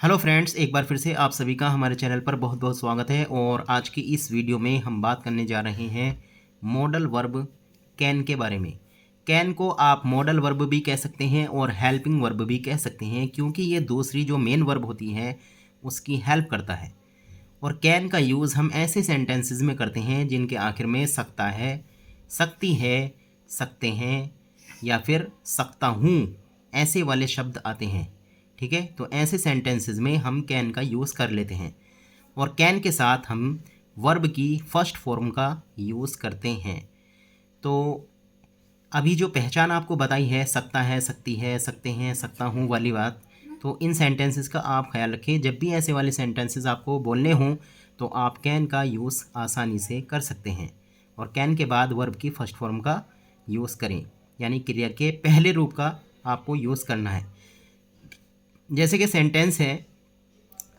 Hello friends, एक बार फिर से आप सभी का हमारे चैनल पर बहुत बहुत स्वागत है। और आज की इस वीडियो में हम बात करने जा रहे हैं मॉडल वर्ब कैन के बारे में। कैन को आप मॉडल वर्ब भी कह सकते हैं और हेल्पिंग वर्ब भी कह सकते हैं, क्योंकि ये दूसरी जो मेन वर्ब होती है उसकी हेल्प करता है। और कैन का यूज़ हम ऐसे सेंटेंसेस में करते हैं जिनके आखिर में सकता है, सकती है, सकते हैं या फिर सकता हूँ ऐसे वाले शब्द आते हैं। ठीक है, तो ऐसे सेंटेंसेस में हम कैन का यूज़ कर लेते हैं और कैन के साथ हम वर्ब की फर्स्ट फॉर्म का यूज़ करते हैं। तो अभी जो पहचान आपको बताई है, सकता है, सकती है, सकते हैं, सकता हूँ वाली बात, तो इन सेंटेंसेस का आप ख्याल रखें। जब भी ऐसे वाले सेंटेंसेस आपको बोलने हों तो आप कैन का यूज़ आसानी से कर सकते हैं और कैन के बाद वर्ब की फर्स्ट फॉर्म का यूज़ करें, यानी क्रिया के पहले रूप का आपको यूज़ करना है। जैसे कि सेंटेंस है,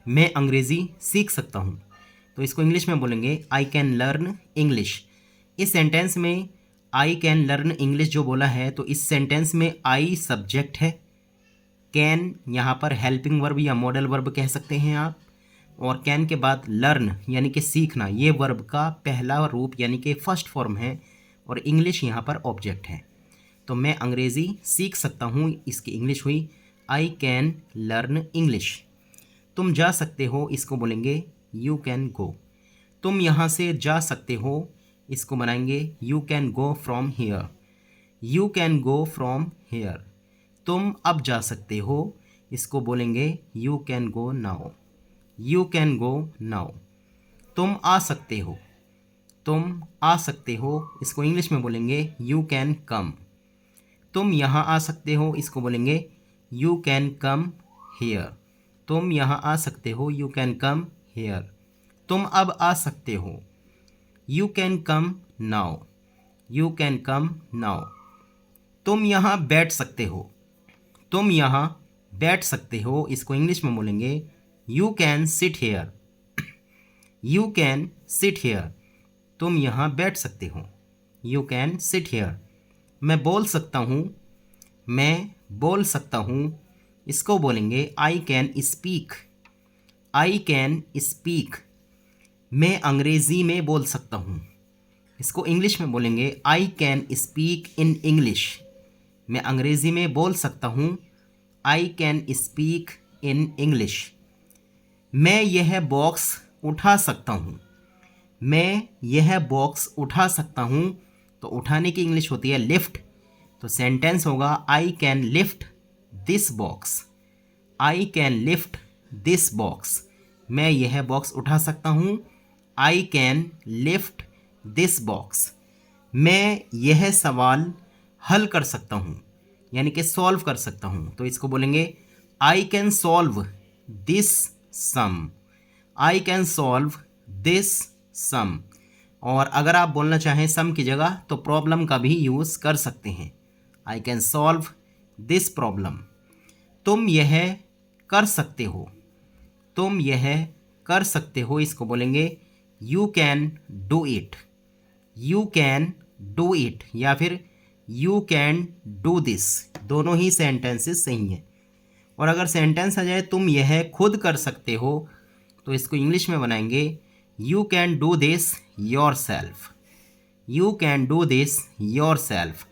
मैं अंग्रेज़ी सीख सकता हूँ, तो इसको इंग्लिश में बोलेंगे आई कैन लर्न इंग्लिश। इस सेंटेंस में आई कैन लर्न इंग्लिश जो बोला है, तो इस सेंटेंस में आई सब्जेक्ट है, कैन यहाँ पर हेल्पिंग वर्ब या मॉडल वर्ब कह सकते हैं आप, और कैन के बाद लर्न यानी कि सीखना, ये वर्ब का पहला रूप यानी कि फर्स्ट फॉर्म है, और इंग्लिश यहाँ पर ऑब्जेक्ट है। तो मैं अंग्रेज़ी सीख सकता हूँ, इसकी इंग्लिश हुई आई कैन लर्न इंग्लिश। तुम जा सकते हो, इसको बोलेंगे यू कैन गो। तुम यहाँ से जा सकते हो, इसको बनाएंगे you can go from here. You can go from here. तुम अब जा सकते हो, इसको बोलेंगे you can go now. You can go now. तुम आ सकते हो, तुम आ सकते हो, इसको इंग्लिश में बोलेंगे यू कैन कम। तुम यहाँ आ सकते हो, इसको बोलेंगे यू कैन कम हियर। तुम यहाँ आ सकते हो, यू कैन कम हेयर। तुम अब आ सकते हो, you can come now. You can come now. तुम यहाँ बैठ सकते हो, तुम यहाँ बैठ सकते हो, इसको इंग्लिश में बोलेंगे you can sit here. You can sit here. तुम यहाँ बैठ सकते हो, यू कैन सिट हेयर। मैं बोल सकता हूँ, मैं बोल सकता हूँ, इसको बोलेंगे I can speak. I can speak. मैं अंग्रेज़ी में बोल सकता हूँ, इसको इंग्लिश में बोलेंगे I can speak in English. मैं अंग्रेज़ी में बोल सकता हूँ, I can speak in English. मैं यह बॉक्स उठा सकता हूँ। मैं यह बॉक्स उठा सकता हूँ, तो उठाने की इंग्लिश होती है लिफ्ट। तो सेंटेंस होगा I can lift this box. I can lift this box. मैं यह बॉक्स उठा सकता हूँ, I can lift this box. मैं यह सवाल हल कर सकता हूँ, यानी कि सॉल्व कर सकता हूँ, तो इसको बोलेंगे I can solve this sum. I can solve this sum. और अगर आप बोलना चाहें सम की जगह, तो प्रॉब्लम का भी यूज़ कर सकते हैं, आई कैन सॉल्व दिस प्रॉब्लम। तुम यह कर सकते हो, तुम यह कर सकते हो, इसको बोलेंगे you can do it. You can do it या फिर यू कैन डू दिस, दोनों ही सेंटेंसेस सही हैं। और अगर सेंटेंस आ जाए तुम यह खुद कर सकते हो, तो इसको इंग्लिश में बनाएंगे you can do this your self. You can do this your self.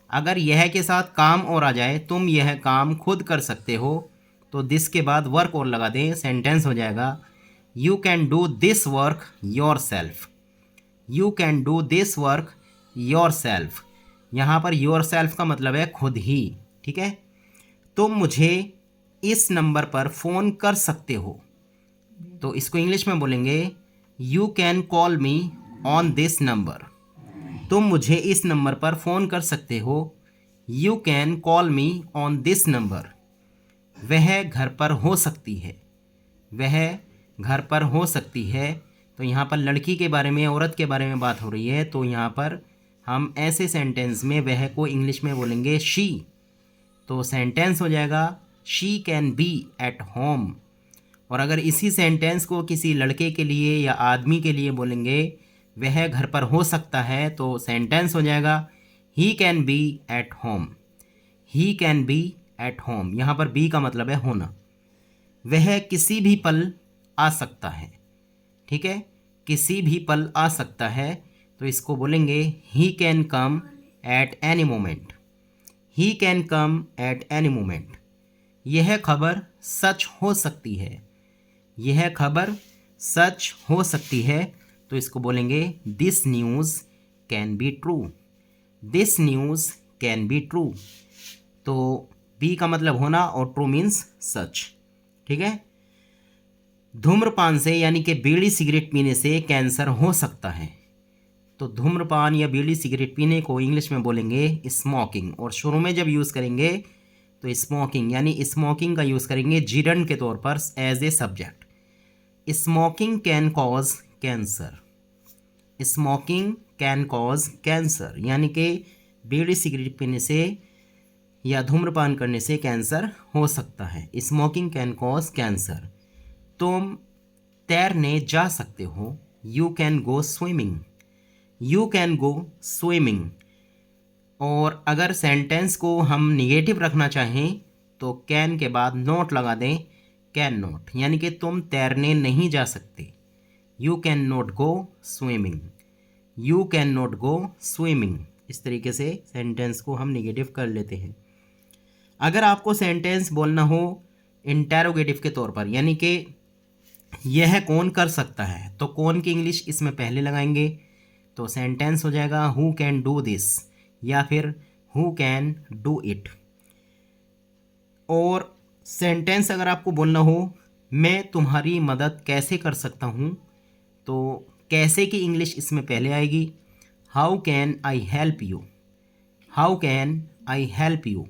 अगर यह के साथ काम और आ जाए, तुम यह काम खुद कर सकते हो, तो दिस के बाद वर्क और लगा दें, सेंटेंस हो जाएगा you can do this work your self. You can do this work your self. यहाँ पर योर सेल्फ का मतलब है खुद ही। ठीक है, तुम मुझे इस नंबर पर फ़ोन कर सकते हो, तो इसको इंग्लिश में बोलेंगे you can call me on this number. तुम मुझे इस नंबर पर फ़ोन कर सकते हो, you can call me on this number. वह घर पर हो सकती है, वह घर पर हो सकती है, तो यहाँ पर लड़की के बारे में, औरत के बारे में बात हो रही है, तो यहाँ पर हम ऐसे सेंटेंस में वह को इंग्लिश में बोलेंगे शी। तो सेंटेंस हो जाएगा she can be at home. और अगर इसी सेंटेंस को किसी लड़के के लिए या आदमी के लिए बोलेंगे वह घर पर हो सकता है, तो सेंटेंस हो जाएगा he can be at home. He can be at home. यहाँ पर बी का मतलब है होना। वह किसी भी पल आ सकता है। ठीक है, किसी भी पल आ सकता है, तो इसको बोलेंगे he can come at any moment. He can come at any moment. यह खबर सच हो सकती है। यह खबर सच हो सकती है, तो इसको बोलेंगे this news can be true. This news can be true. तो बी का मतलब होना और ट्रू मीन्स सच। ठीक है। धूम्रपान से यानी कि बीड़ी सिगरेट पीने से कैंसर हो सकता है। तो धूम्रपान या बीड़ी सिगरेट पीने को इंग्लिश में बोलेंगे स्मोकिंग, और शुरू में जब यूज़ करेंगे तो स्मोकिंग यानी स्मोकिंग का यूज़ करेंगे जिरंड के तौर पर as a subject. Smoking can cause cancer. Smoking can cause cancer यानी कि बीड़ी सिगरेट पीने से या धूम्रपान करने से कैंसर हो सकता है। Smoking can cause cancer. तुम तैरने जा सकते हो। You can go swimming. You can go swimming. और अगर सेंटेंस को हम निगेटिव रखना चाहें तो कैन के बाद नॉट लगा दें, कैन नॉट, यानी कि तुम तैरने नहीं जा सकते। You can not go swimming. You can not go swimming. इस तरीके से सेंटेंस को हम निगेटिव कर लेते हैं। अगर आपको सेंटेंस बोलना हो इंटेरोगेटिव के तौर पर, यानी कि यह कौन कर सकता है, तो कौन की इंग्लिश इसमें पहले लगाएंगे, तो सेंटेंस हो जाएगा हु कैन डू दिस या फिर हु कैन डू इट। और सेंटेंस अगर आपको बोलना हो मैं तुम्हारी मदद कैसे कर सकता हूँ, तो कैसे की इंग्लिश इसमें पहले आएगी, how can I help you. How can I help you.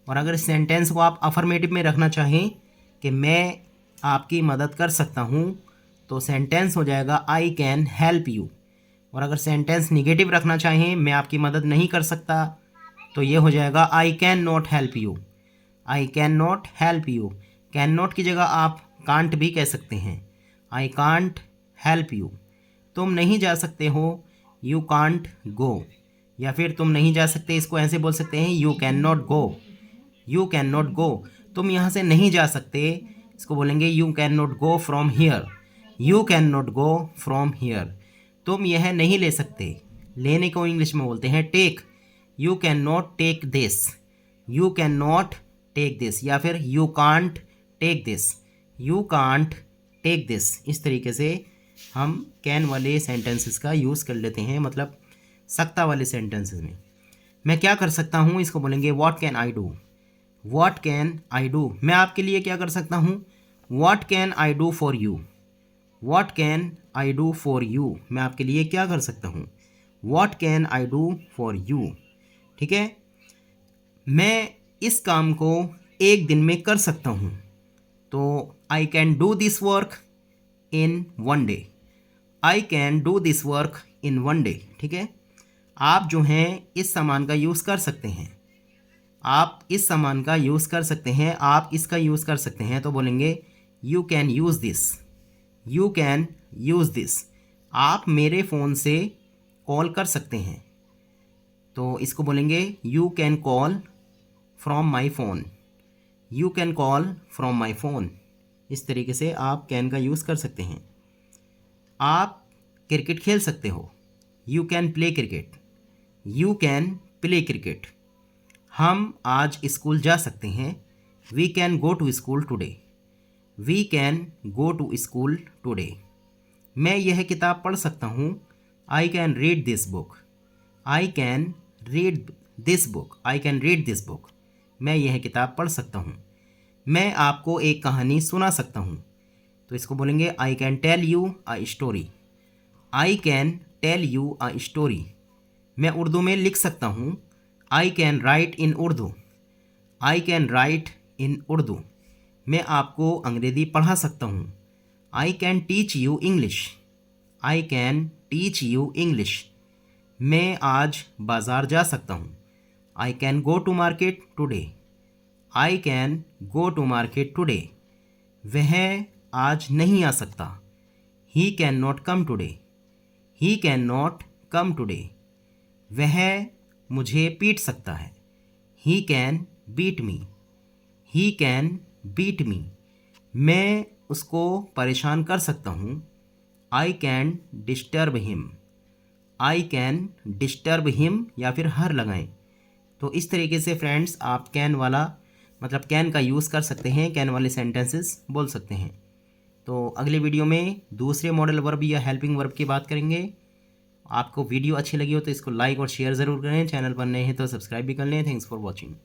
और अगर सेंटेंस को आप अफर्मेटिव में रखना चाहें कि मैं आपकी मदद कर सकता हूँ, तो सेंटेंस हो जाएगा आई कैन हेल्प यू। और अगर सेंटेंस निगेटिव रखना चाहें मैं आपकी मदद नहीं कर सकता, तो ये हो जाएगा I can not help you. I can not help you. Can not की जगह आप कांट भी कह सकते हैं, आई कांट हेल्प यू। तुम नहीं जा सकते हो, यू कांट गो। या फिर तुम नहीं जा सकते, इसको ऐसे बोल सकते हैं you can not go. You can not go. तुम यहाँ से नहीं जा सकते, इसको बोलेंगे you can not go from here. You can not go from here. तुम यह नहीं ले सकते, लेने को इंग्लिश में बोलते हैं take. You can not take this. You can not take this. या फिर you can't take this. You can't take this. इस तरीके से हम कैन वाले सेंटेंसेस का यूज़ कर लेते हैं, मतलब सकता वाले सेंटेंसेस में। मैं क्या कर सकता हूँ, इसको बोलेंगे what can I do. What can I do. मैं आपके लिए क्या कर सकता हूँ, what can I do for you. What can I do for you. मैं आपके लिए क्या कर सकता हूँ, what can I do for you. ठीक है। मैं इस काम को एक दिन में कर सकता हूँ, तो I can do this work in one day. I can do this work in one day. ठीक है। आप जो हैं इस सामान का यूज़ कर सकते हैं। आप इस सामान का यूज़ कर सकते हैं, आप इसका यूज़ कर सकते हैं, तो बोलेंगे you can use this. You can use this. आप मेरे फ़ोन से कॉल कर सकते हैं, तो इसको बोलेंगे you can call from my phone. You can call from my phone. इस तरीके से आप कैन का यूज़ कर सकते हैं। आप क्रिकेट खेल सकते हो, you can play cricket. You can play cricket. हम आज स्कूल जा सकते हैं, we can go to school today. We can go to school today. मैं यह किताब पढ़ सकता हूँ, I can read this book. I can read this book. I can read this book. मैं यह किताब पढ़ सकता हूँ। मैं आपको एक कहानी सुना सकता हूँ, तो इसको बोलेंगे I can tell you a story. I can tell you a story. मैं उर्दू में लिख सकता हूँ, I can write in Urdu. I can write in Urdu. मैं आपको अंग्रेज़ी पढ़ा सकता हूँ, I can teach you English. I can teach you English. मैं आज बाज़ार जा सकता हूँ, I can go to market today. I can go to market today. वह आज नहीं आ सकता, he can not come today. He can not come today. वह मुझे पीट सकता है, he can beat me. He can beat me. मैं उसको परेशान कर सकता हूँ। I can disturb him. I can disturb him या फिर हर लगाएं। तो इस तरीके से फ्रेंड्स आप कैन वाला मतलब कैन का यूज़ कर सकते हैं, कैन वाले सेंटेंसेस बोल सकते हैं। तो अगले वीडियो में दूसरे मॉडल वर्ब या हेल्पिंग वर्ब की बात करेंगे। आपको वीडियो अच्छी लगी हो तो इसको लाइक और शेयर ज़रूर करें। चैनल पर नए हैं तो सब्सक्राइब भी कर लें। Thanks for watching.